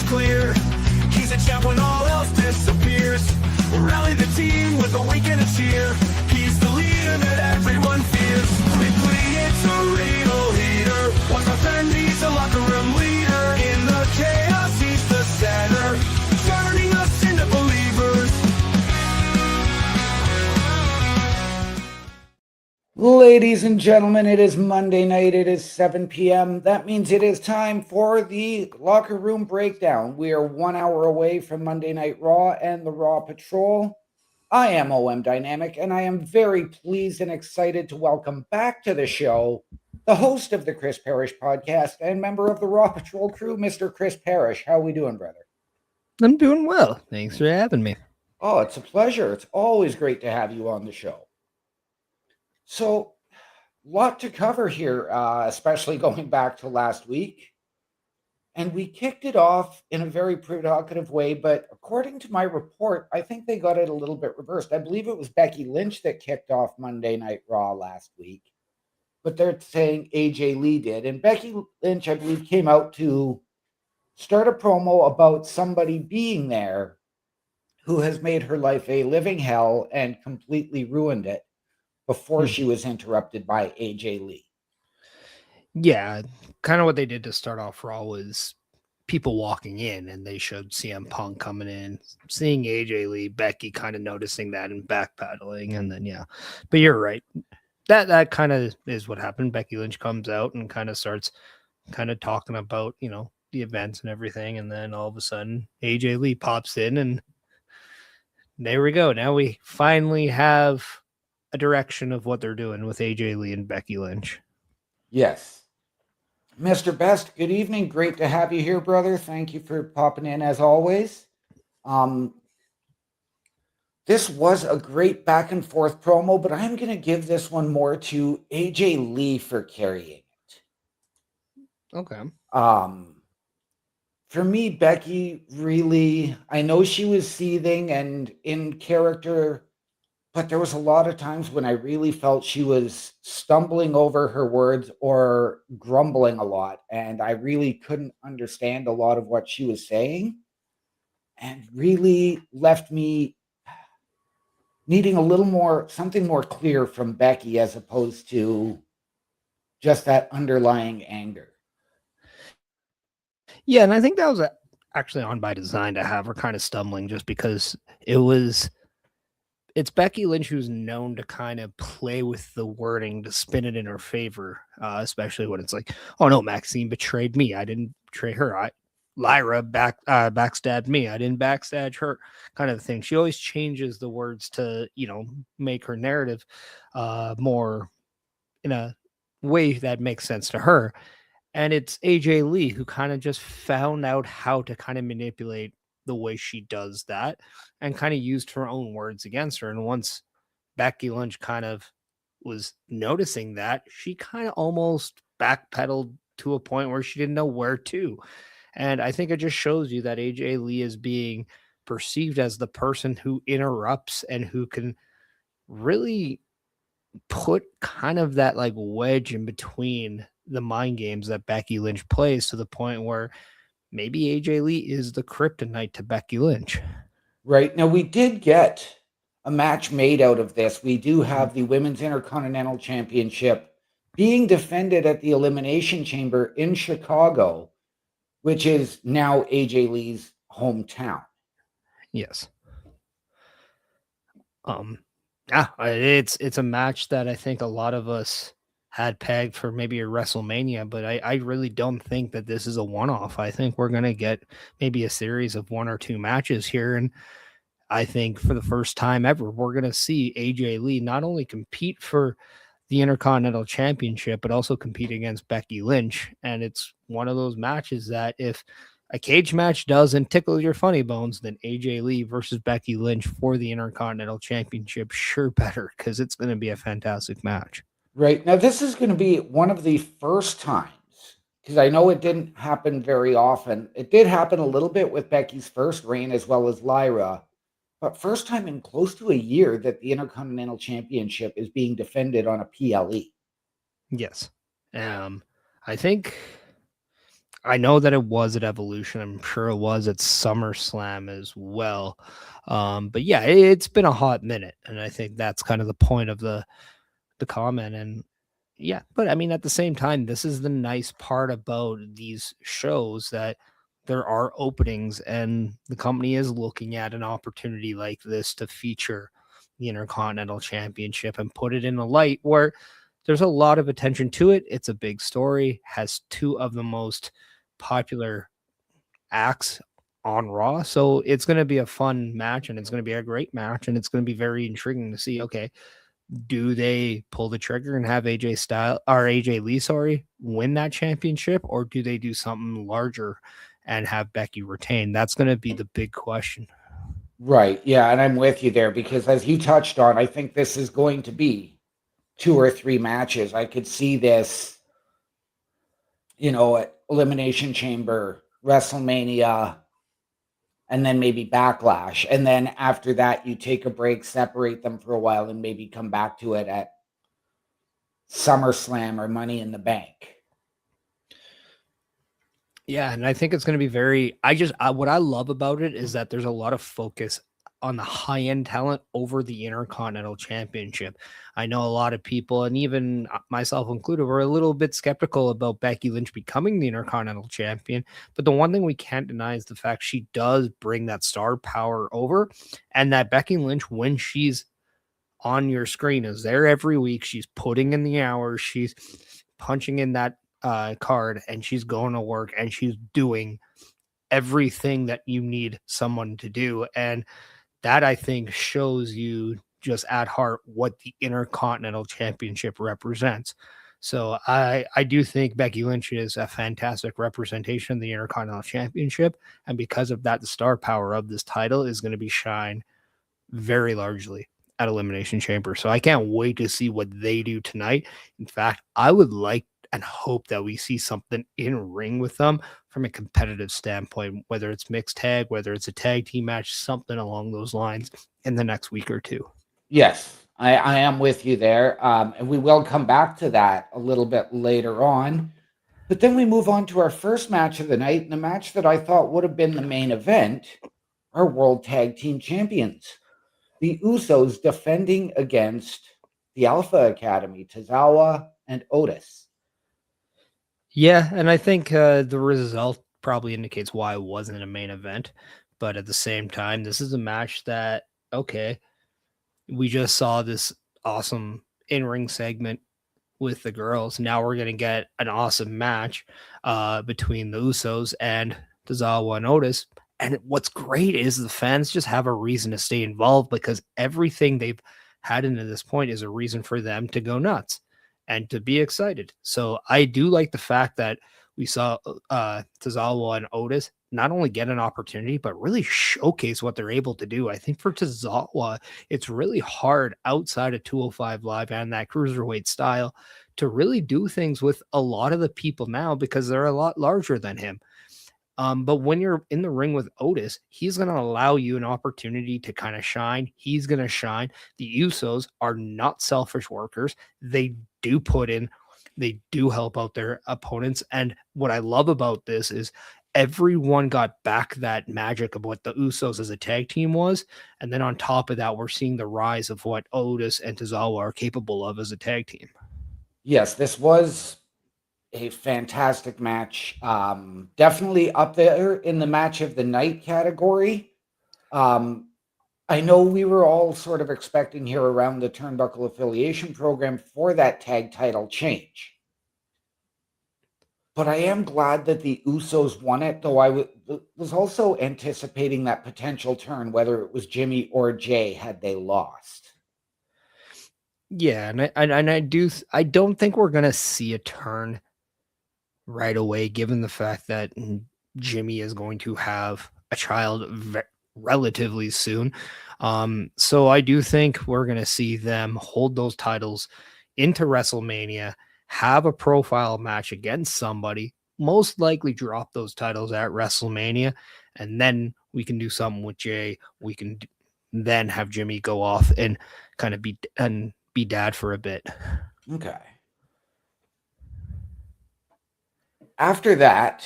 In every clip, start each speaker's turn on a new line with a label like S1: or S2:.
S1: clear. He's a champ when all else disappears. Rally the team with a wink and a cheer. He's the leader that everyone fears. Quickly, it's a real heater. Once a friend, he's a locker room leader. In the chaos, he's the center, turning us into believers.
S2: Ladies and gentlemen, it is Monday night. It is 7 p.m. That means it is time for the Locker Room Breakdown. We are 1 hour away from Monday Night Raw and the Raw Patrol. I am OM Dynamic, and I am very pleased and excited to welcome back to the show the host of the Chris Parrish podcast and member of the Raw Patrol crew, Mr. Chris Parrish. How are we doing, brother?
S3: I'm doing well. Thanks for having me.
S2: Oh, it's a pleasure. It's always great to have you on the show. So, lot to cover here, especially going back to last week. And we kicked it off in a very provocative way, but according to my report, I think they got it a little bit reversed. I believe it was Becky Lynch that kicked off Monday Night Raw last week, but they're saying AJ Lee did. And Becky Lynch, I believe, came out to start a promo about somebody being there who has made her life a living hell and completely ruined it before she was interrupted by AJ Lee.
S3: Yeah, kind of what they did to start off Raw was people walking in, and they showed CM Punk coming in, seeing AJ Lee, Becky kind of noticing that and backpedaling, and then yeah. But you're right. That kind of is what happened. Becky Lynch comes out and kind of starts kind of talking about, you know, the events and everything, and then all of a sudden AJ Lee pops in, and there we go. Now we finally have a direction of what they're doing with AJ Lee and Becky Lynch.
S2: Yes. Mr. Best, good evening. Great to have you here, brother. Thank you for popping in as always. This was a great back and forth promo, but I'm going to give this one more to AJ Lee for carrying it.
S3: Okay.
S2: For me, Becky really, I know she was seething and in character, but there was a lot of times when I really felt she was stumbling over her words or grumbling a lot, and I really couldn't understand a lot of what she was saying, and really left me needing a little more, something more clear from Becky as opposed to just that underlying anger.
S3: Yeah, and I think that was actually on by design to have her kind of stumbling, just because it's Becky Lynch who's known to kind of play with the wording to spin it in her favor, especially when it's like, oh no, Maxine betrayed me. I didn't betray her. Lyra backstabbed me. I didn't backstab her, kind of thing. She always changes the words to, you know, make her narrative more in a way that makes sense to her. And it's AJ Lee who kind of just found out how to kind of manipulate the way she does that and kind of used her own words against her. And once Becky Lynch kind of was noticing that, she kind of almost backpedaled to a point where she didn't know where to. And I think it just shows you that AJ Lee is being perceived as the person who interrupts and who can really put kind of that like wedge in between the mind games that Becky Lynch plays, to the point where maybe AJ Lee is the kryptonite to Becky Lynch.
S2: Right. Now, we did get a match made out of this. We do have the Women's Intercontinental Championship being defended at the Elimination Chamber in Chicago, which is now AJ Lee's hometown.
S3: Yes. Yeah, it's a match that I think a lot of us had pegged for maybe a WrestleMania, but I really don't think that this is a one-off. I think we're going to get maybe a series of 1 or 2 matches here. And I think for the first time ever, we're going to see AJ Lee not only compete for the Intercontinental Championship, but also compete against Becky Lynch. And it's one of those matches that if a cage match doesn't tickle your funny bones, then AJ Lee versus Becky Lynch for the Intercontinental Championship sure better, because it's going to be a fantastic match.
S2: Right. Now, this is going to be one of the first times, because I know it didn't happen very often. It did happen a little bit with Becky's first reign as well as Lyra, but first time in close to a year that the Intercontinental Championship is being defended on a PLE.
S3: Yes. I think I know that it was at Evolution. I'm sure it was at SummerSlam as well. But yeah, it's been a hot minute, and I think that's kind of the point of the comment. And yeah, but I mean, at the same time, this is the nice part about these shows that there are openings, and the company is looking at an opportunity like this to feature the Intercontinental Championship and put it in a light where there's a lot of attention to it. It's a big story, has two of the most popular acts on Raw. So it's going to be a fun match, and it's going to be a great match, and it's going to be very intriguing to see, okay, do they pull the trigger and have AJ Lee, sorry, win that championship, or do they do something larger and have Becky retain? That's going to be the big question.
S2: Right. Yeah. And I'm with you there because, as you touched on, I think this is going to be 2 or 3 matches. I could see this, at Elimination Chamber, WrestleMania, and then maybe Backlash. And then after that, you take a break, separate them for a while, and maybe come back to it at SummerSlam or Money in the Bank.
S3: Yeah, and I think it's going to be what I love about it is that there's a lot of focus on the high-end talent over the Intercontinental Championship. I know a lot of people, and even myself included, were a little bit skeptical about Becky Lynch becoming the Intercontinental Champion. But the one thing we can't deny is the fact she does bring that star power over, and that Becky Lynch, when she's on your screen, is there every week. She's putting in the hours. She's punching in that card, and she's going to work, and she's doing everything that you need someone to do. And that, I think, shows you just at heart what the Intercontinental Championship represents. So I do think Becky Lynch is a fantastic representation of the Intercontinental Championship. And because of that, the star power of this title is going to be shined very largely at Elimination Chamber. So I can't wait to see what they do tonight. In fact, I would like and hope that we see something in ring with them from a competitive standpoint, whether it's mixed tag, whether it's a tag team match, something along those lines in the next week or two.
S2: Yes, I am with you there. And we will come back to that a little bit later on. But then we move on to our first match of the night, and a match that I thought would have been the main event, our World Tag Team Champions. The Usos defending against the Alpha Academy, Tozawa and Otis.
S3: Yeah, and I think the result probably indicates why it wasn't a main event. But at the same time, this is a match that, okay, we just saw this awesome in-ring segment with the girls. Now we're going to get an awesome match between the Usos and Tozawa and Otis. And what's great is the fans just have a reason to stay involved because everything they've had into this point is a reason for them to go nuts and to be excited. So I do like the fact that we saw Tozawa and Otis not only get an opportunity, but really showcase what they're able to do. I think for Tozawa, it's really hard outside of 205 Live and that cruiserweight style to really do things with a lot of the people now because they're a lot larger than him. But when you're in the ring with Otis, he's going to allow you an opportunity to kind of shine. He's going to shine. The Usos are not selfish workers. They do put in, they do help out their opponents. And what I love about this is everyone got back that magic of what the Usos as a tag team was. And then on top of that, we're seeing the rise of what Otis and Tozawa are capable of as a tag team.
S2: Yes, this was a fantastic match. Definitely up there in the match of the night category. I know we were all sort of expecting here around the Turnbuckle Affiliation Program for that tag title change. But I am glad that the Usos won it, though I was also anticipating that potential turn, whether it was Jimmy or Jay had they lost.
S3: Yeah, and I don't think we're gonna see a turn right away, given the fact that Jimmy is going to have a child relatively soon. So I do think we're going to see them hold those titles into WrestleMania, have a profile match against somebody, most likely drop those titles at WrestleMania, and then we can do something with Jay. We can then have Jimmy go off and kind of be dad for a bit.
S2: Okay. After that,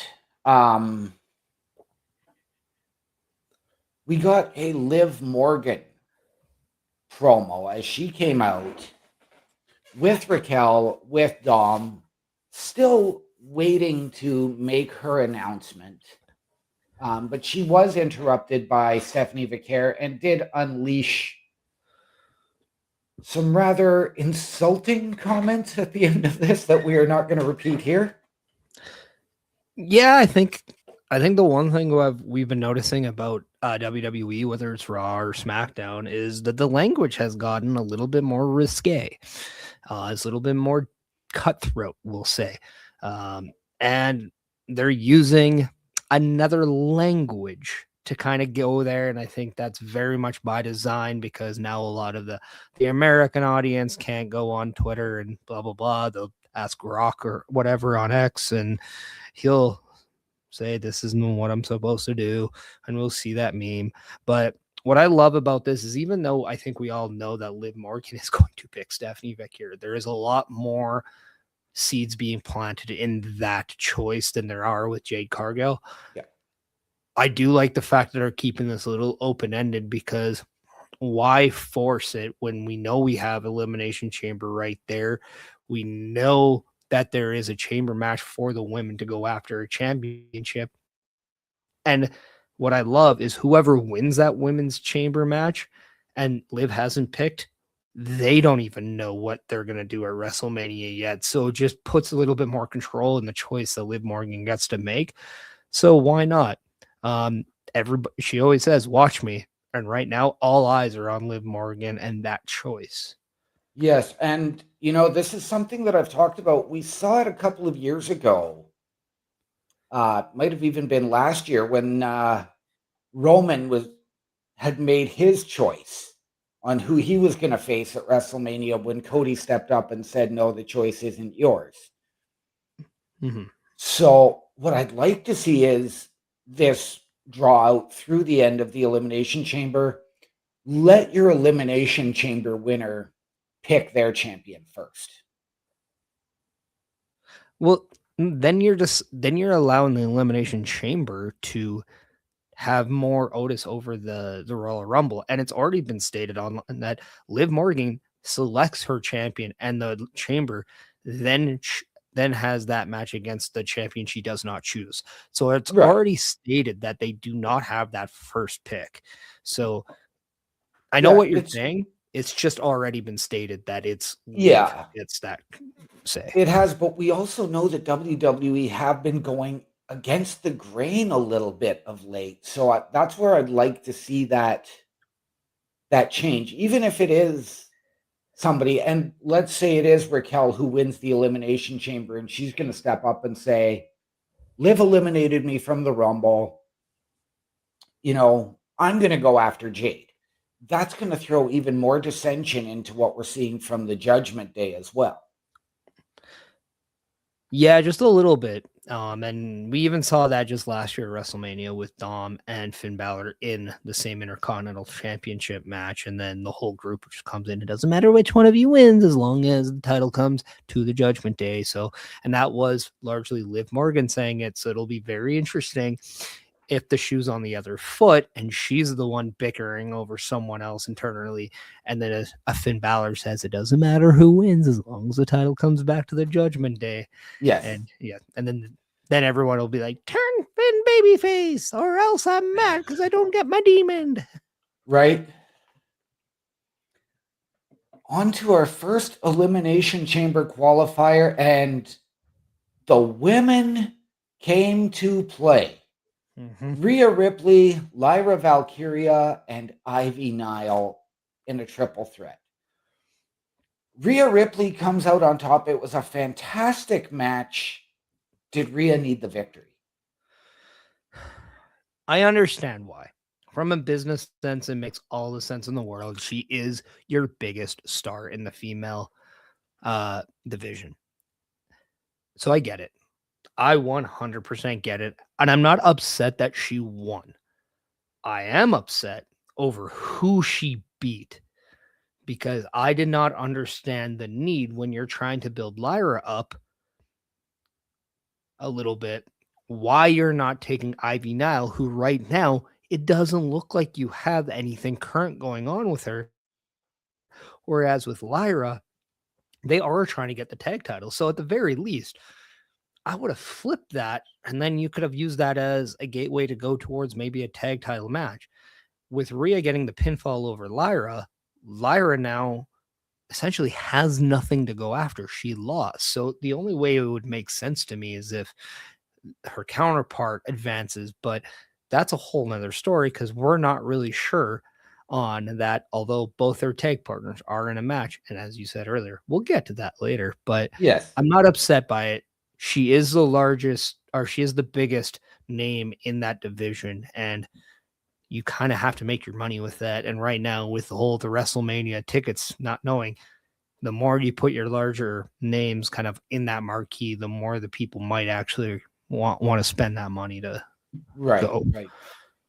S2: we got a Liv Morgan promo as she came out with Raquel, with Dom, still waiting to make her announcement. But she was interrupted by Stephanie Vicaire and did unleash some rather insulting comments at the end of this that we are not going to repeat here.
S3: Yeah, I think the one thing we've been noticing about WWE, whether it's Raw or SmackDown, is that the language has gotten a little bit more risque. It's a little bit more cutthroat, we'll say, and they're using another language to kind of go there, and I think that's very much by design, because now a lot of the American audience can't go on Twitter and blah blah blah. They'll ask Rock or whatever on X, and he'll say this isn't what I'm supposed to do, and we'll see that meme. But what I love about this is, even though I think we all know that Liv Morgan is going to pick Stephanie Vicaire, there is a lot more seeds being planted in that choice than there are with Jade Cargill.
S2: Yeah.
S3: I do like the fact that they're keeping this a little open-ended, because why force it when we know we have Elimination Chamber right there? We know that there is a chamber match for the women to go after a championship. And what I love is whoever wins that women's chamber match, and Liv hasn't picked, they don't even know what they're going to do at WrestleMania yet. So it just puts a little bit more control in the choice that Liv Morgan gets to make. So why not? Everybody, she always says, watch me. And right now, all eyes are on Liv Morgan and that choice.
S2: Yes, and this is something that I've talked about. We saw it a couple of years ago. Might have even been last year when Roman had made his choice on who he was going to face at WrestleMania, when Cody stepped up and said, "No, the choice isn't yours."
S3: Mm-hmm.
S2: So what I'd like to see is this draw out through the end of the Elimination Chamber. Let your Elimination Chamber winner pick their champion first.
S3: Well, then you're allowing the Elimination Chamber to have more Otis over the Royal Rumble, and it's already been stated on that Liv Morgan selects her champion, and the chamber then has that match against the champion she does not choose. So it's already stated that they do not have that first pick. So I know what you're saying. It's just already been stated that it's that say.
S2: It has, but we also know that WWE have been going against the grain a little bit of late. So that's where I'd like to see that change, even if it is somebody, and let's say it is Raquel who wins the Elimination Chamber, and she's going to step up and say, Liv eliminated me from the Rumble. I'm going to go after Jade. That's going to throw even more dissension into what we're seeing from the Judgment Day as well.
S3: Yeah, just a little bit. And we even saw that just last year at WrestleMania with Dom and Finn Balor in the same Intercontinental Championship match. And then the whole group just comes in. It doesn't matter which one of you wins as long as the title comes to the Judgment Day. So, and that was largely Liv Morgan saying it. So it'll be very interesting if the shoe's on the other foot and she's the one bickering over someone else internally, and then a Finn Balor says it doesn't matter who wins as long as the title comes back to the Judgment Day.
S2: Yes.
S3: And then everyone will be like, turn Finn babyface or else I'm mad because I don't get my demon.
S2: Right. On to our first Elimination Chamber qualifier, and the women came to play. Mm-hmm. Rhea Ripley, Lyra Valkyria, and Ivy Nile in a triple threat. Rhea Ripley comes out on top. It was a fantastic match. Did Rhea need the victory?
S3: I understand why. From a business sense, it makes all the sense in the world. She is your biggest star in the female division. So I get it. I 100% get it. And I'm not upset that she won. I am upset over who she beat, because I did not understand the need when you're trying to build Lyra up a little bit. why you're not taking Ivy Nile, who right now it doesn't look like you have anything current going on with her. Whereas with Lyra, they are trying to get the tag title. So at the very least, I would have flipped that, and then you could have used that as a gateway to go towards maybe a tag title match. With Rhea getting the pinfall over Lyra, Lyra now essentially has nothing to go after. She lost. So the only way it would make sense to me is if her counterpart advances, but that's a whole nother story because we're not really sure on that, although both their tag partners are in a match. And as you said earlier, we'll get to that later, but
S2: Yes.
S3: I'm not upset by it. She is the largest, or she is the biggest name in that division, and you kind of have to make your money with that. And right now, with the WrestleMania tickets, not knowing, the more you put your larger names kind of in that marquee, the more the people might actually want to spend that money to go.
S2: Right.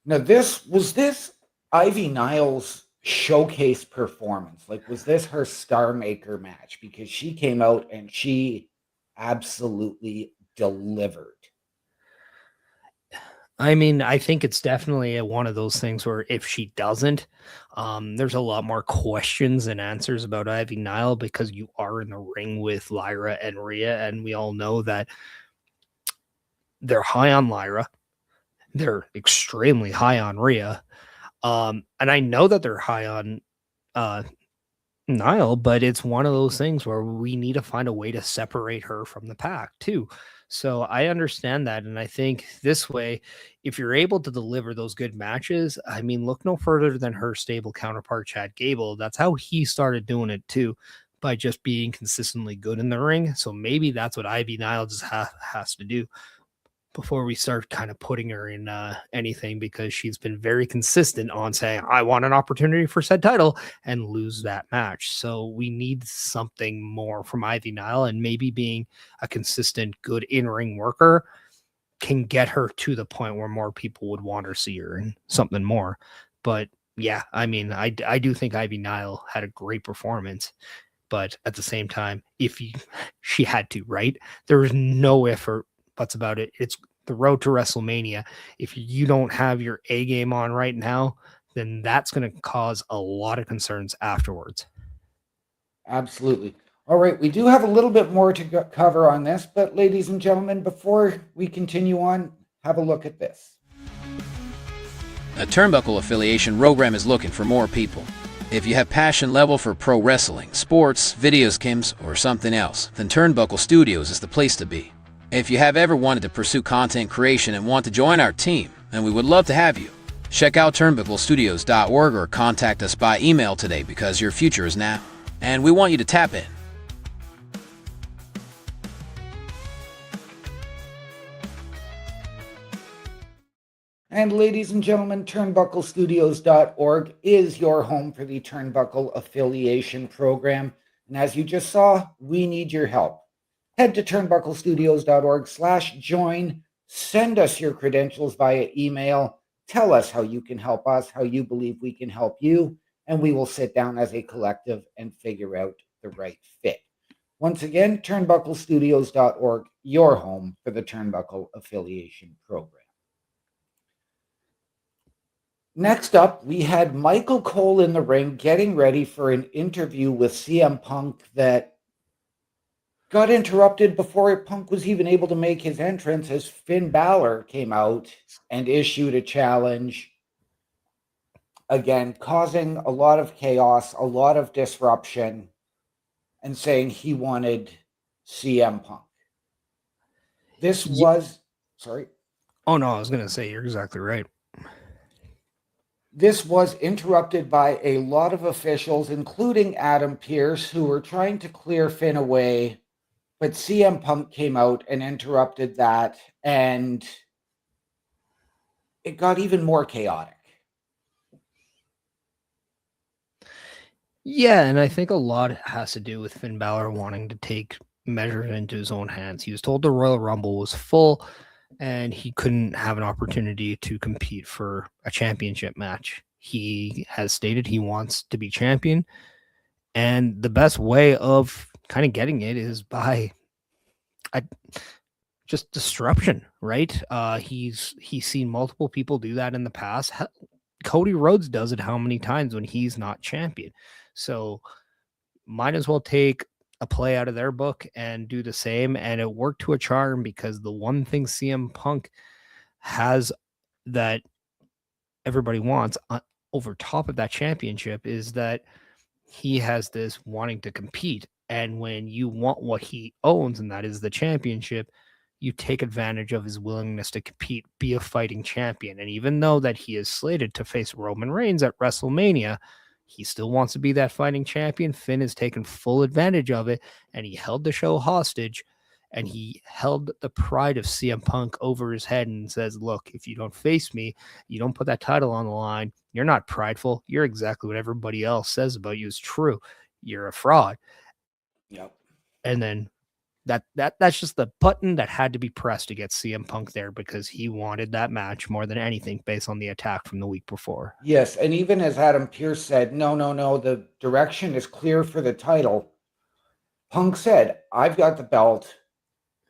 S2: Now, this Ivy Niles showcase performance? Like, was this her star maker match? Because she came out and she absolutely delivered.
S3: I mean, I think it's definitely one of those things where if she doesn't, there's a lot more questions and answers about Ivy Nile because you are in the ring with Lyra and Rhea, and we all know that they're high on Lyra. They're extremely high on Rhea. And I know that they're high on Nile, but it's one of those things where we need to find a way to separate her from the pack too. So I understand that. And I think this way, if you're able to deliver those good matches, I mean, look no further than her stable counterpart, Chad Gable. That's how he started doing it too, by just being consistently good in the ring. So maybe that's what Ivy Nile just has to do before we start kind of putting her in anything, because she's been very consistent on saying, I want an opportunity for said title, and lose that match. So we need something more from Ivy Nile, and maybe being a consistent, good in-ring worker can get her to the point where more people would want to see her and something more. But yeah, I mean, I do think Ivy Nile had a great performance, but at the same time, she had to, right? There was no effort buts about it. It's the road to WrestleMania. If you don't have your A game on right now, then that's going to cause a lot of concerns afterwards.
S2: Absolutely. All right, we do have a little bit more to cover on this, but ladies and gentlemen, before we continue on, have a look at this.
S4: A Turnbuckle affiliation program is looking for more people. If you have passion level for pro wrestling, sports, video games, or something else, then Turnbuckle Studios is the place to be. If you have ever wanted to pursue content creation and want to join our team, then we would love to have you. Check out turnbucklestudios.org or contact us by email today, because your future is now, and we want you to tap in.
S2: And ladies and gentlemen, turnbucklestudios.org is your home for the Turnbuckle Affiliation Program. And as you just saw, we need your help. Head to turnbucklestudios.org/join. Send us your credentials via email. Tell us how you can help us, how you believe we can help you, and we will sit down as a collective and figure out the right fit. Once again, turnbucklestudios.org, your home for the Turnbuckle Affiliation Program. Next up, we had Michael Cole in the ring getting ready for an interview with CM Punk that got interrupted before Punk was even able to make his entrance, as Finn Balor came out and issued a challenge, again, causing a lot of chaos, a lot of disruption, and saying he wanted CM Punk. Sorry.
S3: Oh, no, I was going to say, you're exactly right.
S2: This was interrupted by a lot of officials, including Adam Pearce, who were trying to clear Finn away. But CM Punk came out and interrupted that, and it got even more chaotic.
S3: Yeah, and I think a lot has to do with Finn Balor wanting to take measures into his own hands. He was told the Royal Rumble was full, and he couldn't have an opportunity to compete for a championship match. He has stated he wants to be champion, and the best way of kind of getting it is by just disruption, right? He's seen multiple people do that in the past. Cody Rhodes does it how many times when he's not champion? So might as well take a play out of their book and do the same. And it worked to a charm, because the one thing CM Punk has that everybody wants over top of that championship is that he has this wanting to compete. And when you want what he owns, and that is the championship, you take advantage of his willingness to compete, be a fighting champion. And even though that he is slated to face Roman Reigns at WrestleMania, he still wants to be that fighting champion. Finn has taken full advantage of it, and he held the show hostage, and he held the pride of CM Punk over his head and says, look, if you don't face me, you don't put that title on the line, you're not prideful. You're exactly what everybody else says about you is true. You're a fraud.
S2: Yep.
S3: And then that's just the button that had to be pressed to get CM Punk there, because he wanted that match more than anything based on the attack from the week before.
S2: Yes, and even as Adam Pearce said, no, the direction is clear for the title. Punk said, I've got the belt.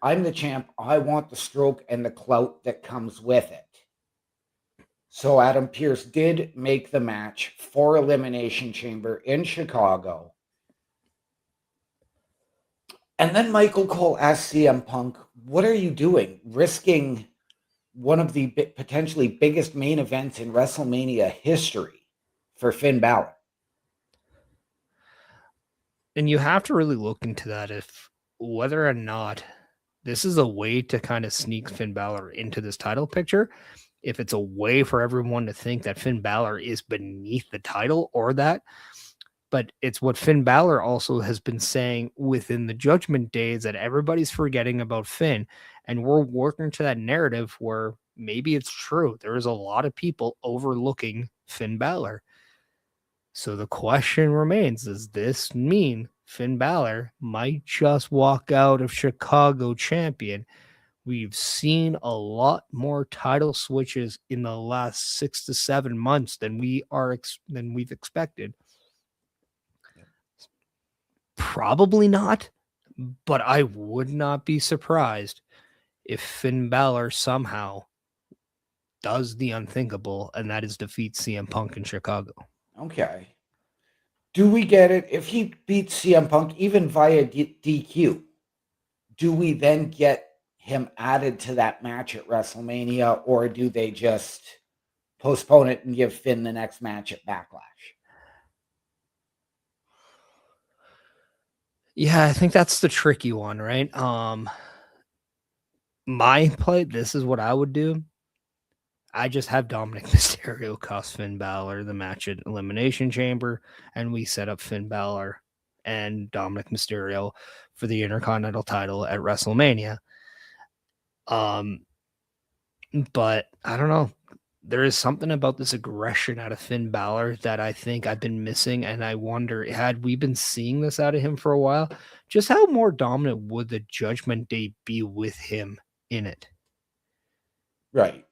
S2: I'm the champ. I want the stroke and the clout that comes with it. So Adam Pearce did make the match for Elimination Chamber in Chicago. And then Michael Cole asked CM Punk, what are you doing? Risking one of the potentially biggest main events in WrestleMania history for Finn Balor.
S3: And you have to really look into that, if whether or not this is a way to kind of sneak Finn Balor into this title picture, if it's a way for everyone to think that Finn Balor is beneath the title or that. But it's what Finn Balor also has been saying within the Judgment Days, that everybody's forgetting about Finn. And we're working to that narrative where maybe it's true. There is a lot of people overlooking Finn Balor. So the question remains, does this mean Finn Balor might just walk out of Chicago champion? We've seen a lot more title switches in the last 6 to 7 months than we've expected. Probably not, but I would not be surprised if Finn Balor somehow does the unthinkable, and that is defeat CM Punk in Chicago.
S2: Okay. Do we get it? If he beats CM Punk, even via DQ, do we then get him added to that match at WrestleMania, or do they just postpone it and give Finn the next match at Backlash?
S3: Yeah, I think that's the tricky one, right? My play, this is what I would do. I just have Dominic Mysterio cost Finn Balor the match at Elimination Chamber, and we set up Finn Balor and Dominic Mysterio for the Intercontinental title at WrestleMania. But I don't know. There is something about this aggression out of Finn Balor that I think I've been missing, and I wonder, had we been seeing this out of him for a while, just how more dominant would the Judgment Day be with him in it?
S2: Right.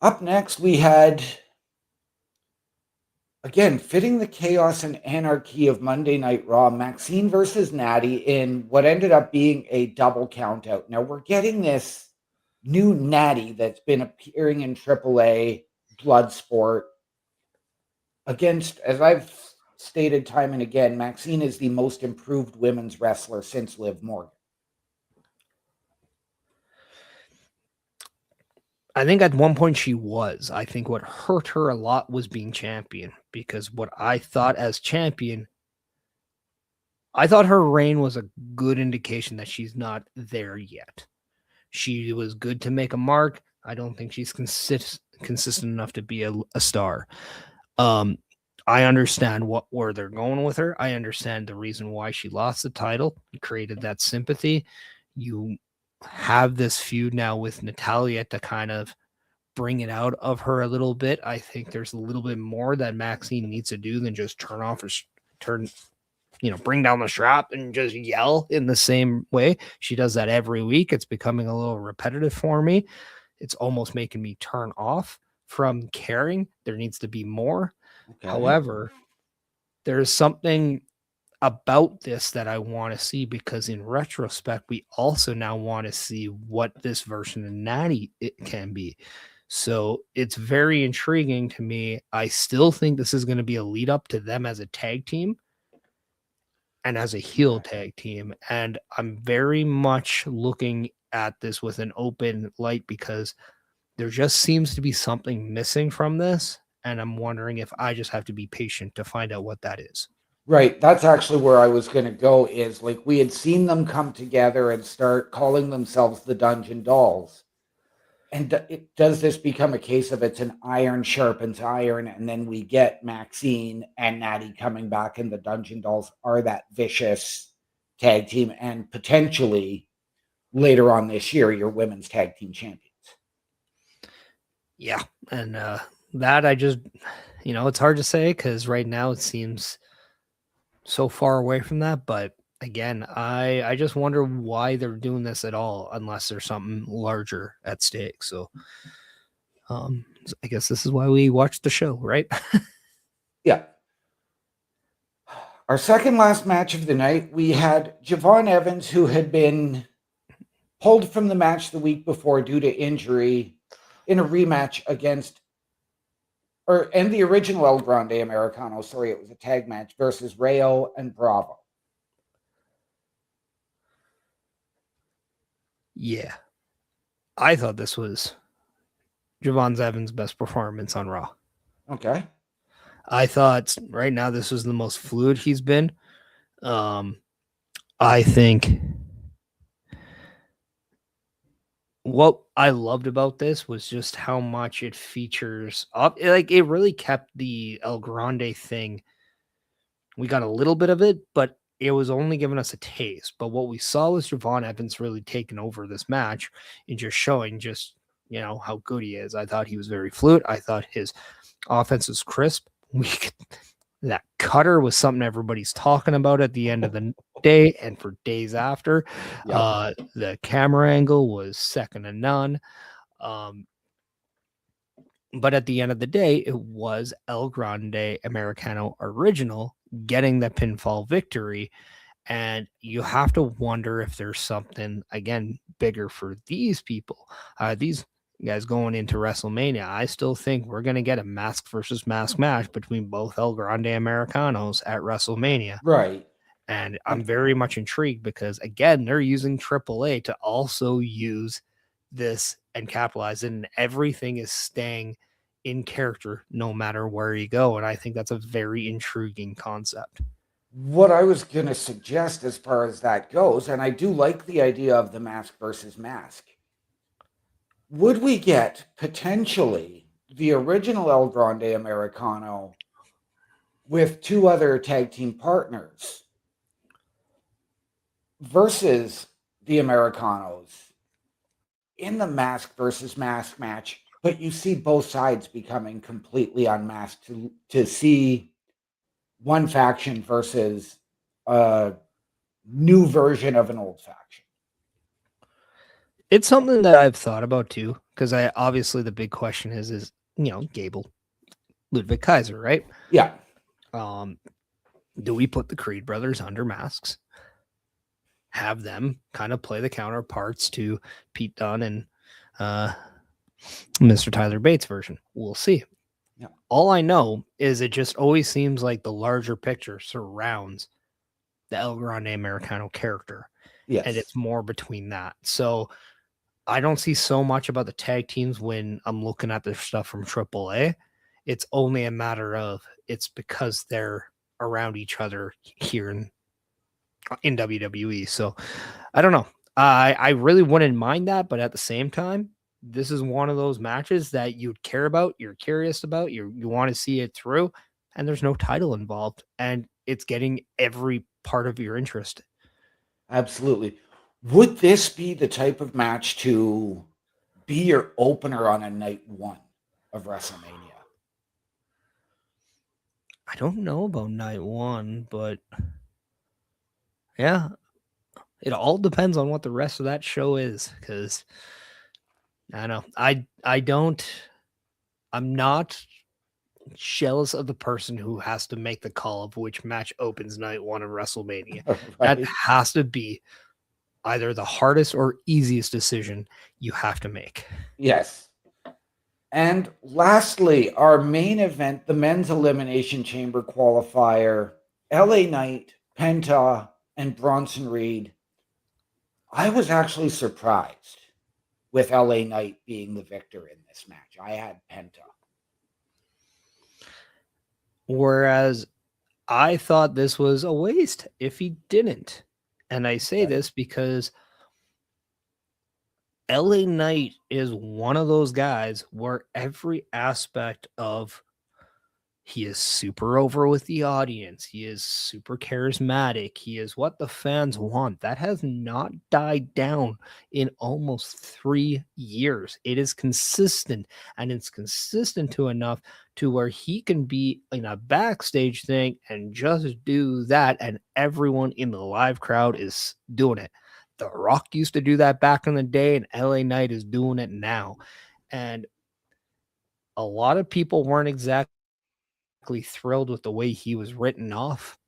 S2: Up next, we had, again, fitting the chaos and anarchy of Monday Night Raw, Maxine versus Natty in what ended up being a double countout. Now, we're getting this new Natty that's been appearing in AAA, Bloodsport, against, as I've stated time and again, Maxine is the most improved women's wrestler since Liv Morgan.
S3: I think at one point she was. I think what hurt her a lot was being champion, because what I thought as champion, I thought her reign was a good indication that she's not there yet. She was good to make a mark. I don't think she's consistent enough to be a star. I understand where they're going with her. I understand the reason why she lost the title. It created that sympathy. You have this feud now with Natalya to kind of bring it out of her a little bit. I think there's a little bit more that Maxine needs to do than just bring down the strap and just yell in the same way. She does that every week. It's becoming a little repetitive for me. It's almost making me turn off from caring. There needs to be more. Okay. However, there's something about this that I want to see, because in retrospect, we also now want to see what this version of Natty it can be. So it's very intriguing to me. I still think this is going to be a lead up to them as a tag team and as a heel tag team. And I'm very much looking at this with an open light, because there just seems to be something missing from this. And I'm wondering if I just have to be patient to find out what that is.
S2: Right. That's actually where I was going to go, is like we had seen them come together and start calling themselves the Dungeon Dolls. And does this become a case of it's an iron sharpens iron, and then we get Maxine and Natty coming back, and the Dungeon Dolls are that vicious tag team, and potentially later on this year, your women's tag team champions?
S3: Yeah. And that I just, it's hard to say, because right now it seems so far away from that. But again, I just wonder why they're doing this at all, unless there's something larger at stake. So I guess this is why we watch the show, right?
S2: Yeah. Our second last match of the night, we had Javon Evans, who had been pulled from the match the week before due to injury, in a rematch against, and the original El Grande Americano, sorry, it was a tag match, versus Rayo and Bravo.
S3: Yeah. I thought this was Javon Evans' best performance on Raw.
S2: Okay.
S3: I thought right now this was the most fluid he's been. I think what I loved about this was just how much it features up. Like, it really kept the El Grande thing. We got a little bit of it, but it was only giving us a taste. But what we saw was Javon Evans really taking over this match and just showing how good he is. I thought he was very fluid. I thought his offense was crisp. That cutter was something everybody's talking about at the end of the day and for days after.
S2: Yep.
S3: The camera angle was second to none. But at the end of the day, it was El Grande Americano original getting the pinfall victory. And you have to wonder if there's something, again, bigger for these people. These guys going into WrestleMania, I still think we're going to get a mask versus mask match between both El Grande Americanos at WrestleMania.
S2: Right.
S3: And I'm very much intrigued, because, again, they're using AAA to also use this and capitalize it, and everything is staying in character no matter where you go. And I think that's a very intriguing concept.
S2: What I was going to suggest as far as that goes, and I do like the idea of the mask versus mask, would we get potentially the original El Grande Americano with two other tag team partners versus the Americanos in the mask versus mask match, but you see both sides becoming completely unmasked to see one faction versus a new version of an old faction?
S3: It's something that I've thought about too, because obviously the big question is Gable, Ludwig Kaiser, right?
S2: Yeah.
S3: Do we put the Creed brothers under masks? Have them kind of play the counterparts to Pete Dunne and Mr. Tyler Bates version? We'll see.
S2: Yeah.
S3: All I know is it just always seems like the larger picture surrounds the El Grande Americano character.
S2: Yes.
S3: And it's more between that. So I don't see so much about the tag teams when I'm looking at the stuff from AAA. It's only a matter of it's because they're around each other here in WWE. So I don't know. I really wouldn't mind that, but at the same time, this is one of those matches that you'd care about, you're curious about, you want to see it through, and there's no title involved, and it's getting every part of your interest.
S2: Absolutely. Would this be the type of match to be your opener on a night one of WrestleMania?
S3: I don't know about night one, but yeah, it all depends on what the rest of that show is, because I don't know. I'm not jealous of the person who has to make the call of which match opens night one of WrestleMania. That
S2: Right?
S3: has to be either the hardest or easiest decision you have to make.
S2: Yes. And lastly, our main event, the men's elimination chamber qualifier, LA Knight, Penta, and Bronson Reed. I was actually surprised with LA Knight being the victor in this match. I had Penta.
S3: Whereas I thought this was a waste if he didn't. And I say
S2: Right.
S3: this because LA Knight is one of those guys where every aspect of he is super over with the audience. He is super charismatic. He is what the fans want. That has not died down in almost 3 years. It is consistent, and it's consistent to enough to where he can be in a backstage thing and just do that, and everyone in the live crowd is doing it. The Rock used to do that back in the day, and LA Knight is doing it now. And a lot of people weren't exactly thrilled with the way he was written off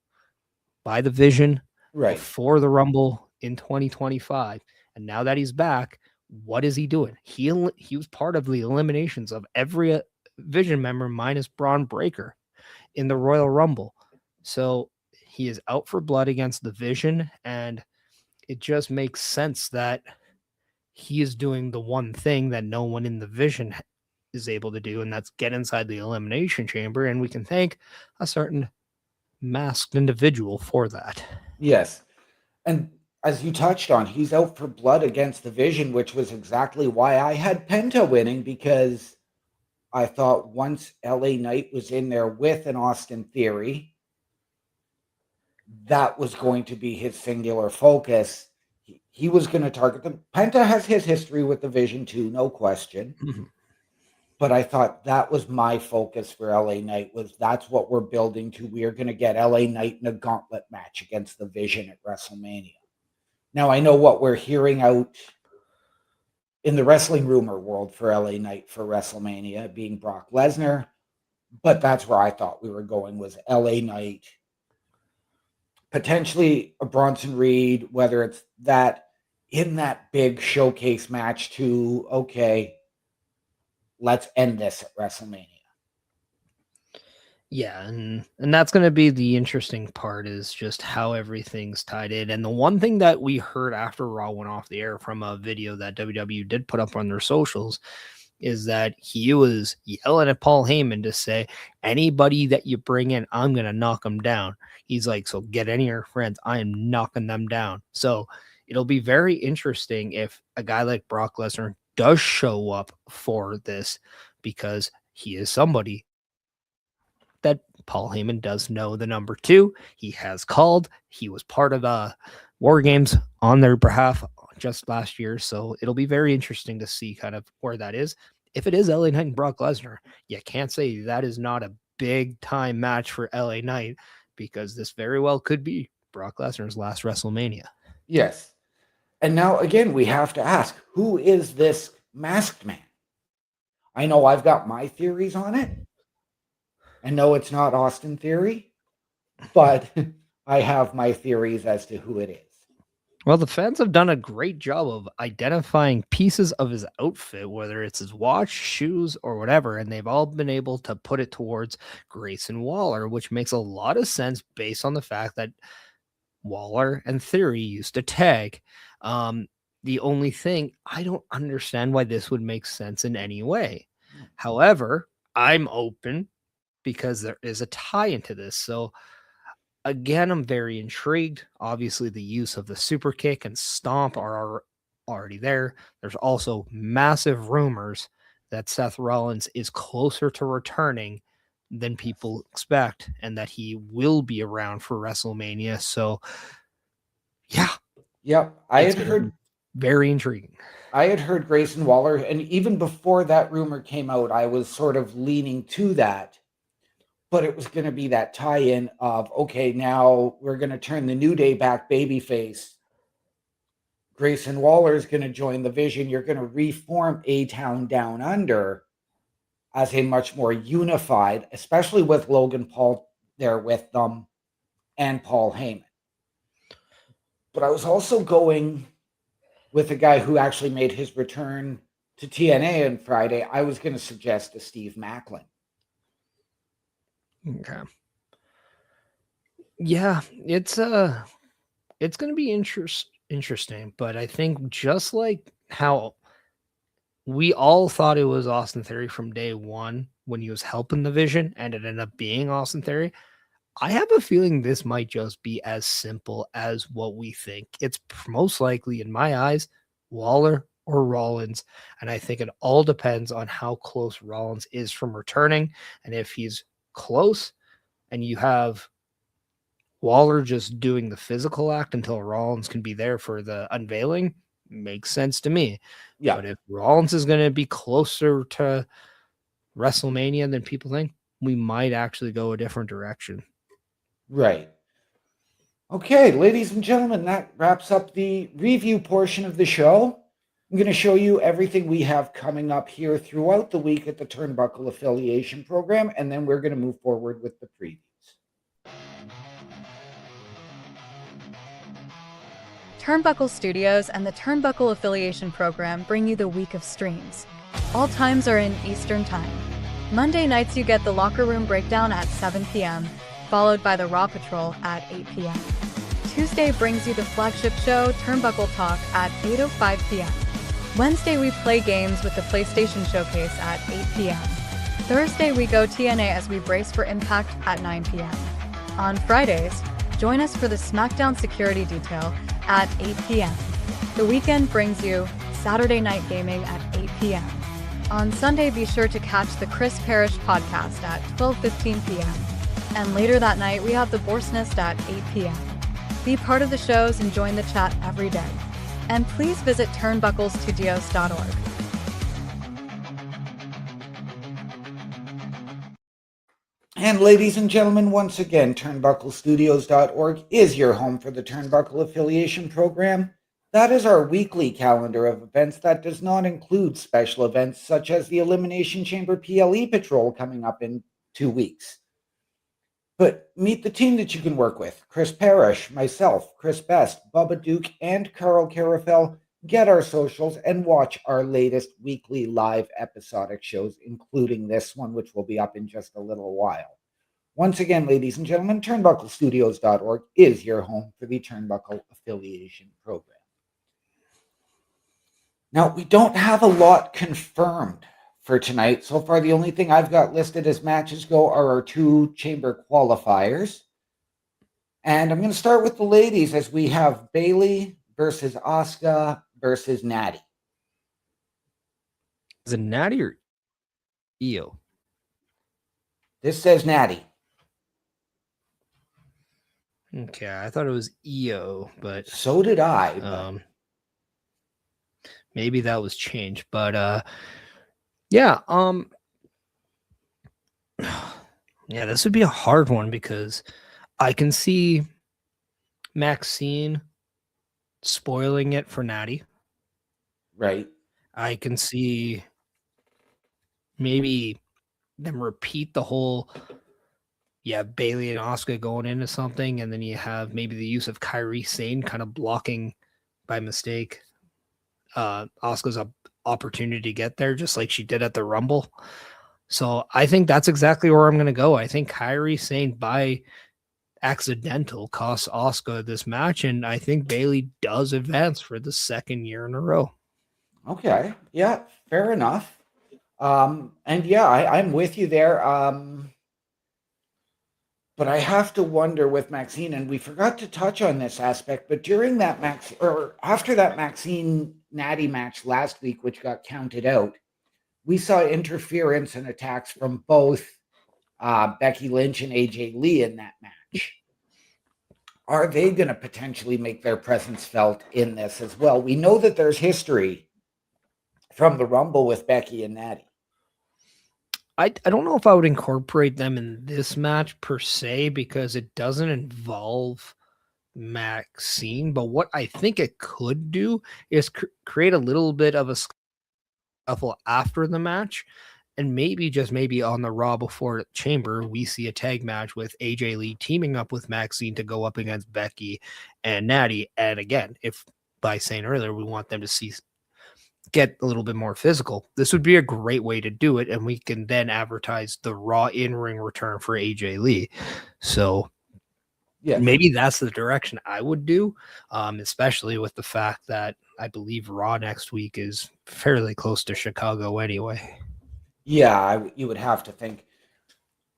S3: by the Vision
S2: Right.
S3: before the Rumble in 2025. And now that he's back, what is he doing? He was part of the eliminations of every Vision member minus Braun Breaker in the Royal Rumble. So he is out for blood against the Vision, and it just makes sense that he is doing the one thing that no one in the Vision is able to do, and that's get inside the elimination chamber. And we can thank a certain masked individual for that.
S2: Yes. And as you touched on, he's out for blood against the Vision, which was exactly why I had Penta winning, because I thought once LA Knight was in there with an Austin Theory, that was going to be his singular focus. He was going to target them. Penta has his history with the Vision too, no question. But I thought that was my focus for LA Knight, was that's what we're building to. We are going to get LA Knight in a gauntlet match against the Vision at WrestleMania. Now, I know what we're hearing out in the wrestling rumor world for LA Knight for WrestleMania being Brock Lesnar, but that's where I thought we were going, was LA Knight, potentially a Bronson Reed, whether it's that in that big showcase match to, okay, let's end this at WrestleMania.
S3: Yeah, and that's going to be the interesting part, is just how everything's tied in. And the one thing that we heard after Raw went off the air from a video that WWE did put up on their socials is that he was yelling at Paul Heyman to say, anybody that you bring in, I'm going to knock them down. He's like, so get any of your friends, I am knocking them down. So it'll be very interesting if a guy like Brock Lesnar does show up for this, because he is somebody that Paul Heyman does know the number 2. He has called. He was part of War Games on their behalf just last year. So it'll be very interesting to see kind of where that is. If it is LA Knight and Brock Lesnar, you can't say that is not a big time match for LA Knight, because this very well could be Brock Lesnar's last WrestleMania.
S2: Yes. And now, again, we have to ask, who is this masked man? I know I've got my theories on it. I know it's not Austin Theory, but I have my theories as to who it is.
S3: Well, the fans have done a great job of identifying pieces of his outfit, whether it's his watch, shoes, or whatever, and they've all been able to put it towards Grayson Waller, which makes a lot of sense based on the fact that Waller and Theory used to tag. The only thing, I don't understand why this would make sense in any way. However, I'm open because there is a tie into this. So again, I'm very intrigued. Obviously, the use of the super kick and stomp are already there. There's also massive rumors that Seth Rollins is closer to returning than people expect, and that he will be around for WrestleMania. So yeah.
S2: Yep. I had heard
S3: very intriguing.
S2: I had heard Grayson Waller, and even before that rumor came out, I was sort of leaning to that. But it was going to be that tie-in of, okay, now we're going to turn the New Day back babyface. Grayson Waller is going to join the Vision. You're going to reform A-Town Down Under. as a much more unified, especially with Logan Paul there with them and Paul Heyman. But I was also going with a guy who actually made his return to TNA on Friday. I was going to suggest a Steve Macklin.
S3: Okay. Yeah, it's going to be interesting, but I think just like how we all thought it was Austin Theory from day one when he was helping the Vision and it ended up being Austin Theory, I have a feeling this might just be as simple as what we think. It's most likely, in my eyes, Waller or Rollins. And I think it all depends on how close Rollins is from returning. And if he's close and you have Waller just doing the physical act until Rollins can be there for the unveiling, makes sense to me.
S2: Yeah.
S3: But if Rollins is going to be closer to WrestleMania than people think, we might actually go a different direction.
S2: Right. Okay, ladies and gentlemen, that wraps up the review portion of the show. I'm going to show you everything we have coming up here throughout the week at the Turnbuckle Affiliation Program, and then we're going to move forward with the previews.
S5: Turnbuckle Studios and the Turnbuckle Affiliation Program bring you the week of streams. All times are in Eastern Time. Monday nights you get the Locker Room Breakdown at 7 p.m., followed by the Raw Patrol at 8 p.m. Tuesday brings you the flagship show, Turnbuckle Talk, at 8:05 p.m. Wednesday we play games with the PlayStation Showcase at 8 p.m. Thursday we go TNA as we brace for Impact at 9 p.m. On Fridays, join us for the SmackDown Security Detail at 8 p.m. The weekend brings you Saturday Night Gaming at 8 p.m. On Sunday, be sure to catch the Chris Parrish podcast at 12:15 p.m. And later that night, we have the Boar's Nest at 8 p.m. Be part of the shows and join the chat every day. And please visit turnbucklestudios.org.
S2: And ladies and gentlemen, once again, turnbucklestudios.org is your home for the Turnbuckle Affiliation Program. That is our weekly calendar of events that does not include special events such as the Elimination Chamber PLE Patrol coming up in 2 weeks. But meet the team that you can work with. Chris Parrish, myself, Chris Best, Bubba Duke, and Carl Carafel. Get our socials and watch our latest weekly live episodic shows, including this one, which will be up in just a little while. Once again, ladies and gentlemen, turnbucklestudios.org is your home for the Turnbuckle Affiliation Program. Now, we don't have a lot confirmed for tonight. So far, the only thing I've got listed as matches go are our 2 chamber qualifiers. And I'm going to start with the ladies as we have Bayley versus Asuka versus Natty.
S3: Is it Natty or Io?
S2: This says Natty.
S3: Okay, I thought it was Io, but
S2: So did I.
S3: maybe that was changed. But yeah, yeah, this would be a hard one because I can see Maxine spoiling it for Natty.
S2: Right.
S3: I can see maybe them repeat the whole, Bayley and Asuka going into something, and then you have maybe the use of Kairi Sane kind of blocking by mistake Asuka's opportunity to get there, just like she did at the Rumble. So I think that's exactly where I'm going to go. I think Kairi Sane by accidental costs Asuka this match, and I think Bayley does advance for the 2nd year in a row.
S2: Okay. Yeah, fair enough. And yeah, I'm with you there. But I have to wonder with Maxine, and we forgot to touch on this aspect, but during that after that Maxine Natty match last week, which got counted out, we saw interference and attacks from both Becky Lynch and AJ Lee in that match. Are they going to potentially make their presence felt in this as well? We know that there's history from the Rumble with Becky and Natty.
S3: I don't know if I would incorporate them in this match per se because it doesn't involve Maxine. But what I think it could do is create a little bit of a scuffle after the match. And maybe, just maybe, on the Raw before Chamber, we see a tag match with AJ Lee teaming up with Maxine to go up against Becky and Natty. And again, if by saying earlier we want them to get a little bit more physical, this would be a great way to do it. And we can then advertise the Raw in-ring return for AJ Lee. So
S2: Yeah.
S3: maybe that's the direction I would do, especially with the fact that I believe Raw next week is fairly close to Chicago anyway.
S2: Yeah, you would have to think.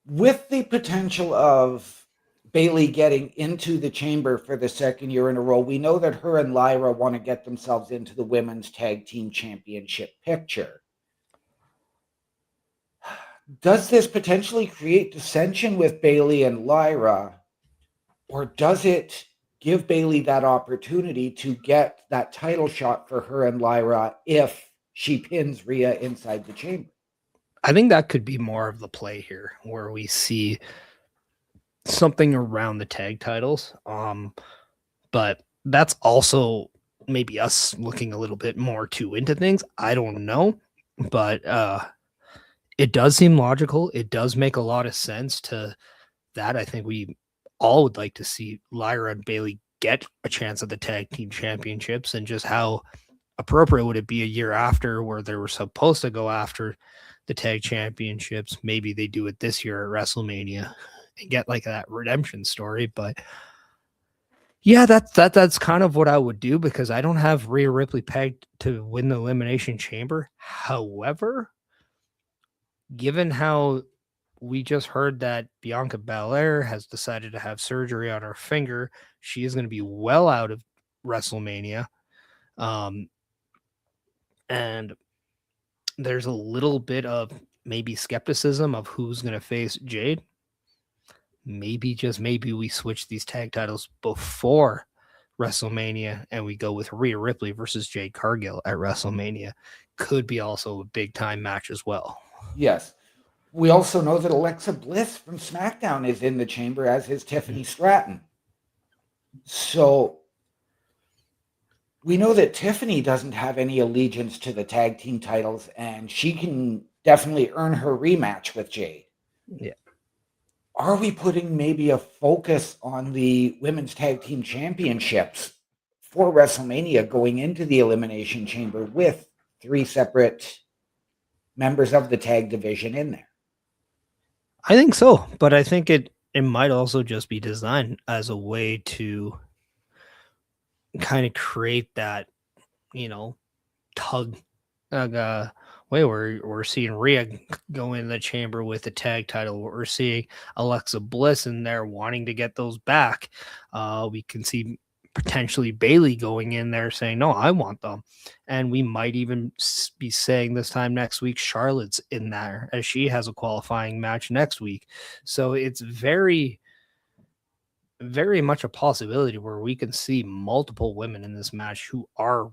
S2: With the potential of Bailey getting into the chamber for the second year in a row, we know that her and Lyra want to get themselves into the women's tag team championship picture. Does this potentially create dissension with Bailey and Lyra, or does it give Bailey that opportunity to get that title shot for her and Lyra if she pins Rhea inside the chamber?
S3: I think that could be more of the play here, where we see something around the tag titles. But that's also maybe us looking a little bit more too into things. I don't know, but it does seem logical. It does make a lot of sense to that. I think we all would like to see Lyra and Bailey get a chance at the tag team championships, and just how appropriate would it be a year after, where they were supposed to go after the tag championships. Maybe they do it this year at WrestleMania and get like that redemption story. But yeah, that's kind of what I would do, because I don't have Rhea Ripley pegged to win the Elimination Chamber. However, given how we just heard that Bianca Belair has decided to have surgery on her finger, she is going to be well out of WrestleMania. And there's a little bit of maybe skepticism of who's going to face Jade. Maybe, just maybe, we switch these tag titles before WrestleMania and we go with Rhea Ripley versus Jade Cargill at WrestleMania. Could be also a big time match as well.
S2: Yes. We also know that Alexa Bliss from SmackDown is in the chamber, as is Tiffany Stratton. So we know that Tiffany doesn't have any allegiance to the tag team titles, and she can definitely earn her rematch with Jade.
S3: Yeah.
S2: Are we putting maybe a focus on the women's tag team championships for WrestleMania going into the Elimination Chamber with 3 separate members of the tag division in there?
S3: I think so, but I think it might also just be designed as a way to kind of create that, tug way where we're seeing Rhea go in the chamber with the tag title. We're seeing Alexa Bliss in there wanting to get those back. We can see potentially Bailey going in there saying, no, I want them. And we might even be saying this time next week, Charlotte's in there, as she has a qualifying match next week. So it's very, very much a possibility where we can see multiple women in this match who are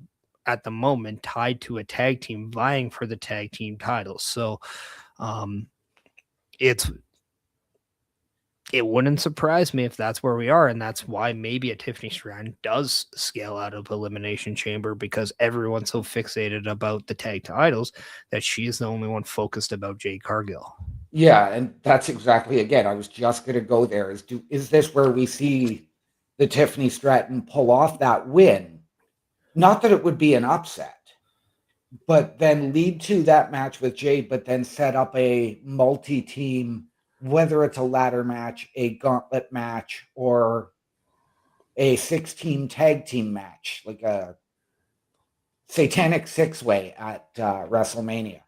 S3: at the moment tied to a tag team vying for the tag team titles. So it wouldn't surprise me if that's where we are. And that's why maybe a Tiffany Stratton does scale out of Elimination Chamber, because everyone's so fixated about the tag titles that she is the only one focused about Jade Cargill.
S2: Yeah, and that's exactly, again, I was just going to go there. Is this where we see the Tiffany Stratton pull off that win? Not that it would be an upset, but then lead to that match with Jade, but then set up a multi-team, whether it's a ladder match, a gauntlet match, or a 6-team tag team match, like a satanic 6-way at WrestleMania.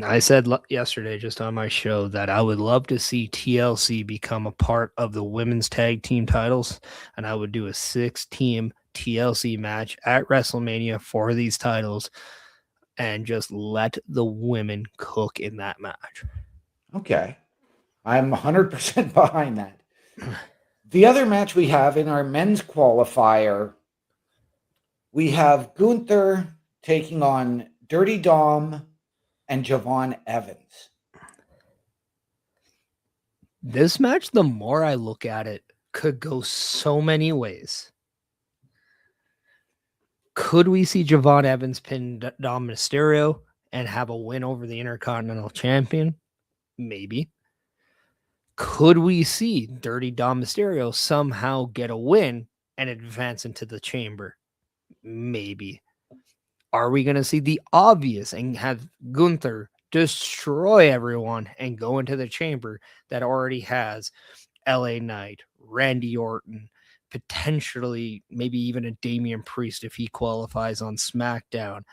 S3: I said yesterday just on my show that I would love to see TLC become a part of the women's tag team titles, and I would do a 6-team TLC match at WrestleMania for these titles and just let the women cook in that match.
S2: Okay. I'm 100% behind that. The other match we have in our men's qualifier, we have Gunther taking on Dirty Dom and Javon Evans.
S3: This match, the more I look at it, could go so many ways. Could we see Javon Evans pin Dom Mysterio and have a win over the Intercontinental Champion? Maybe. Could we see Dirty Dom Mysterio somehow get a win and advance into the chamber? Maybe. Are we going to see the obvious and have Gunther destroy everyone and go into the chamber that already has LA Knight, Randy Orton, potentially maybe even a Damian Priest if he qualifies on SmackDown?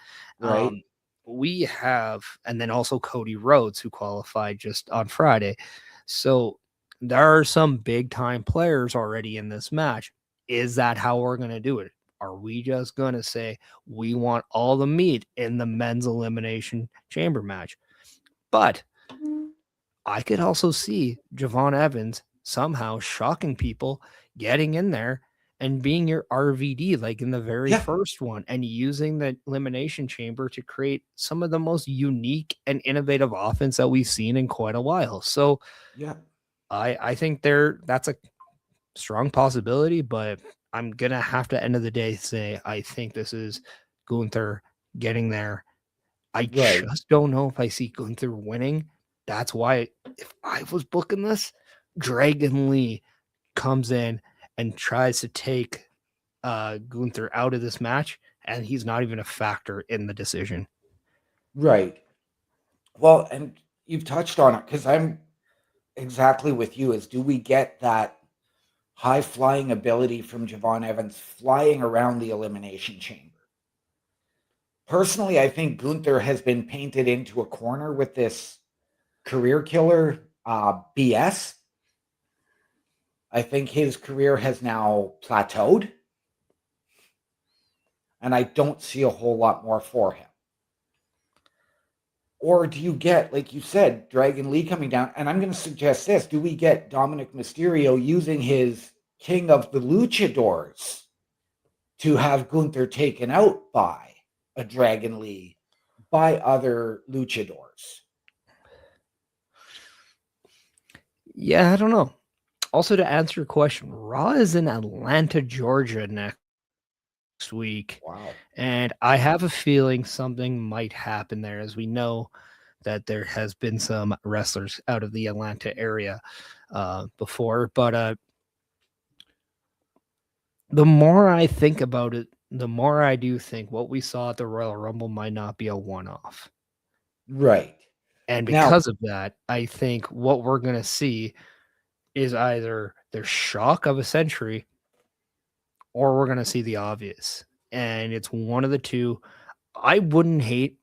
S2: Right.
S3: We have, and then also Cody Rhodes, who qualified just on Friday. So there are some big time players already in this match. Is that how we're going to do it? Are we just going to say we want all the meat in the men's elimination chamber match? But I could also see Javon Evans somehow shocking people, getting in there and being your RVD like in the very
S2: Yeah.
S3: first one, and using the elimination chamber to create some of the most unique and innovative offense that we've seen in quite a while. So
S2: Yeah.
S3: I think that's a strong possibility, but I'm gonna have to end of the day say I think this is Gunther getting there. I
S2: Right.
S3: just don't know if I see Gunther winning. That's why if I was booking this, Dragon Lee comes in and tries to take Gunther out of this match, and he's not even a factor in the decision.
S2: Right. Well, and you've touched on it because I'm exactly with you. Is do we get that high flying ability from Javon Evans flying around the elimination chamber? Personally, I think Gunther has been painted into a corner with this career killer BS. I think his career has now plateaued, and I don't see a whole lot more for him. Or do you get, like you said, Dragon Lee coming down? And I'm going to suggest this. Do we get Dominic Mysterio using his King of the Luchadors to have Gunther taken out by a Dragon Lee, by other luchadors?
S3: Yeah, I don't know. Also, to answer your question, Raw is in Atlanta, Georgia next week.
S2: Wow.
S3: And I have a feeling something might happen there, as we know that there has been some wrestlers out of the Atlanta area before. But the more I think about it, the more I do think what we saw at the Royal Rumble might not be a one-off.
S2: Right.
S3: And
S2: Now,
S3: because of that, I think what we're going to see is either their shock of a century or we're going to see the obvious. And it's one of the two. I wouldn't hate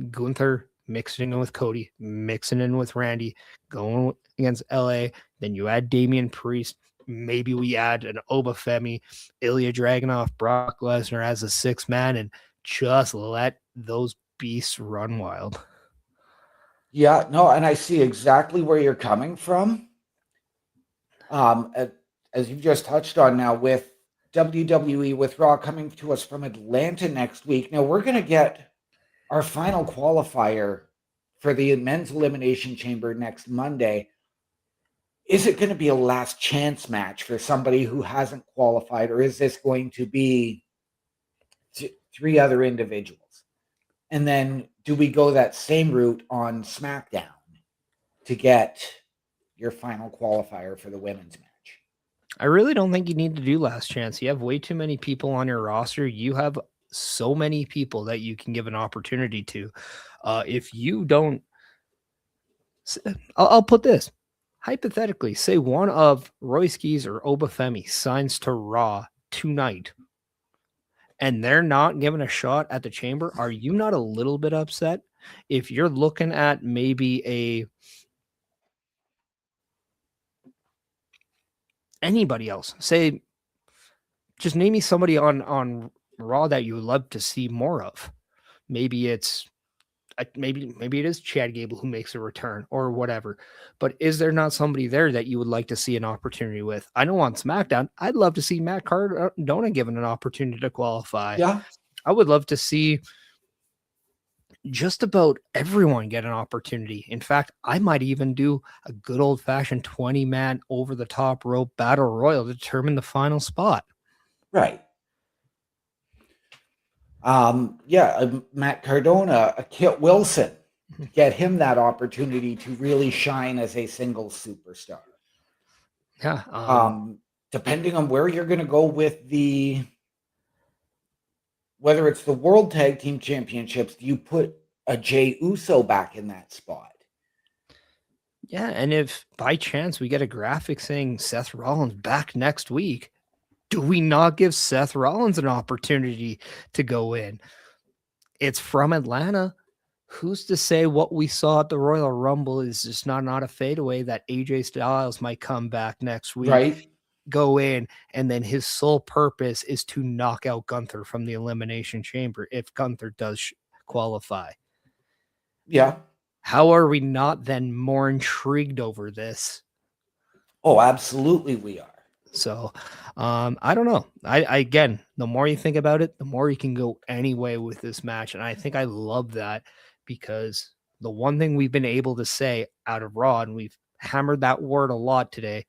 S3: Gunther mixing in with Cody, mixing in with Randy, going against LA. Then you add Damian Priest. Maybe we add an Oba Femi, Ilya Dragunov, Brock Lesnar as a sixth man, and just let those beasts run wild.
S2: yeah, no, and I see exactly where you're coming from. As you've just touched on now with WWE, with Raw coming to us from Atlanta next week. Now we're going to get our final qualifier for the men's elimination chamber next Monday. Is it going to be a last chance match for somebody who hasn't qualified, or is this going to be three other individuals? And then do we go that same route on SmackDown to get your final qualifier for the women's match?
S3: I really don't think you need to do last chance. You have way too many people on your roster. You have so many people that you can give an opportunity to. If you don't, I'll put this. Hypothetically, say one of Royskis or Obafemi signs to Raw tonight and they're not given a shot at the chamber. Are you not a little bit upset? If you're looking at maybe anybody else, say, just name me somebody on Raw that you would love to see more of. Maybe it's maybe it is Chad Gable who makes a return or whatever. But is there not somebody there that you would like to see an opportunity with? I know on SmackDown, I'd love to see Matt Cardona given an opportunity to qualify.
S2: Yeah.
S3: I would love to see just about everyone get an opportunity. In fact, I might even do a good old-fashioned 20-man over-the-top rope battle royal to determine the final spot.
S2: Right. Matt Cardona, Kit Wilson, get him that opportunity to really shine as a single superstar.
S3: Yeah.
S2: Depending on where you're going to go with whether it's the World Tag Team Championships, do you put a Jey Uso back in that spot?
S3: Yeah, and if by chance we get a graphic saying Seth Rollins back next week, do we not give Seth Rollins an opportunity to go in? It's from Atlanta. Who's to say what we saw at the Royal Rumble is just not a fadeaway that AJ Styles might come back next week,
S2: Right?
S3: go in, and then his sole purpose is to knock out Gunther from the Elimination Chamber if Gunther does qualify.
S2: Yeah.
S3: How are we not then more intrigued over this?
S2: Oh, absolutely we are.
S3: So I don't know. I again, the more you think about it, the more you can go any way with this match. And I think I love that because the one thing we've been able to say out of Raw, and we've hammered that word a lot today,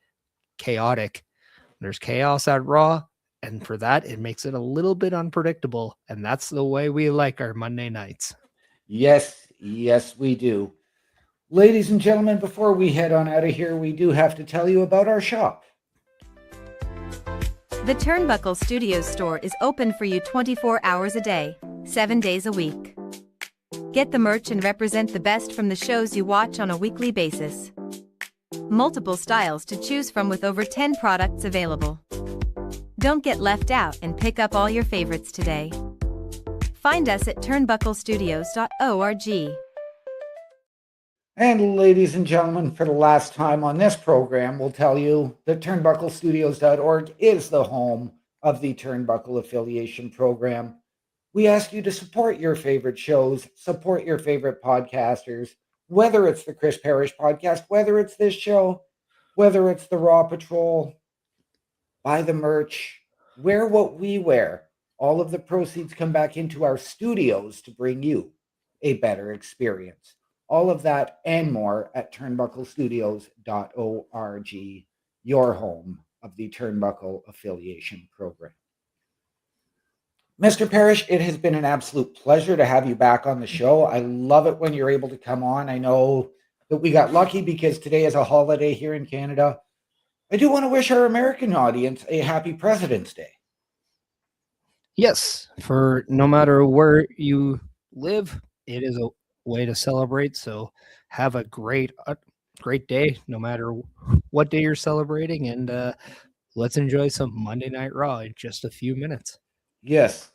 S3: chaotic. There's chaos at Raw, and for that, it makes it a little bit unpredictable. And that's the way we like our Monday nights.
S2: Yes, we do. Ladies and gentlemen, before we head on out of here, we do have to tell you about our shop.
S6: The Turnbuckle Studios store is open for you 24 hours a day, 7 days a week. Get the merch and represent the best from the shows you watch on a weekly basis. Multiple styles to choose from with over 10 products available. Don't get left out and pick up all your favorites today. Find us at turnbucklestudios.org.
S2: And ladies and gentlemen, for the last time on this program, we'll tell you that turnbucklestudios.org is the home of the Turnbuckle Affiliation Program. We ask you to support your favorite shows, support your favorite podcasters, whether it's the Chris Parrish podcast, whether it's this show, whether it's the Raw Patrol. Buy the merch, wear what we wear. All of the proceeds come back into our studios to bring you a better experience. All of that and more at turnbucklestudios.org, your home of the Turnbuckle Affiliation Program. Mr. Parrish, it has been an absolute pleasure to have you back on the show. I love it when you're able to come on. I know that we got lucky because today is a holiday here in Canada. I do want to wish our American audience a happy President's Day.
S3: Yes, for no matter where you live, it is a way to celebrate. So have a great day, no matter what day you're celebrating. And let's enjoy some Monday Night Raw in just a few minutes.
S2: Yes.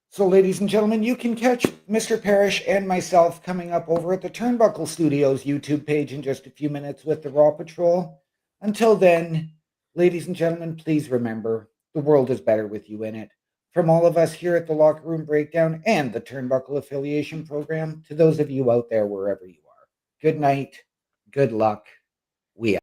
S2: So, ladies and gentlemen, you can catch Mr. Parrish and myself coming up over at the Turnbuckle Studios YouTube page in just a few minutes with the Raw Patrol. Until then, ladies and gentlemen, please remember, the world is better with you in it. From all of us here at the Locker Room Breakdown and the Turnbuckle Affiliation Program, to those of you out there wherever you are, good night, good luck, we out.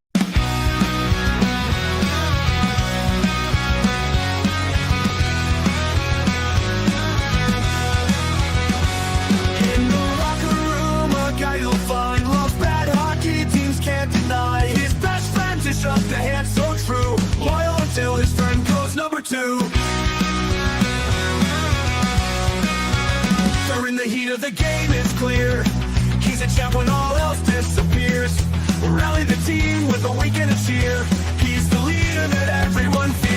S1: In the locker room, a guy you'll find loves bad hockey, teams can't deny. His best friend is just a hand so true, loyal until his friend goes number 2. During the heat of the game, it's clear he's a champ when all else disappears. Rally the team with a wink and a cheer. He's the leader that everyone fears.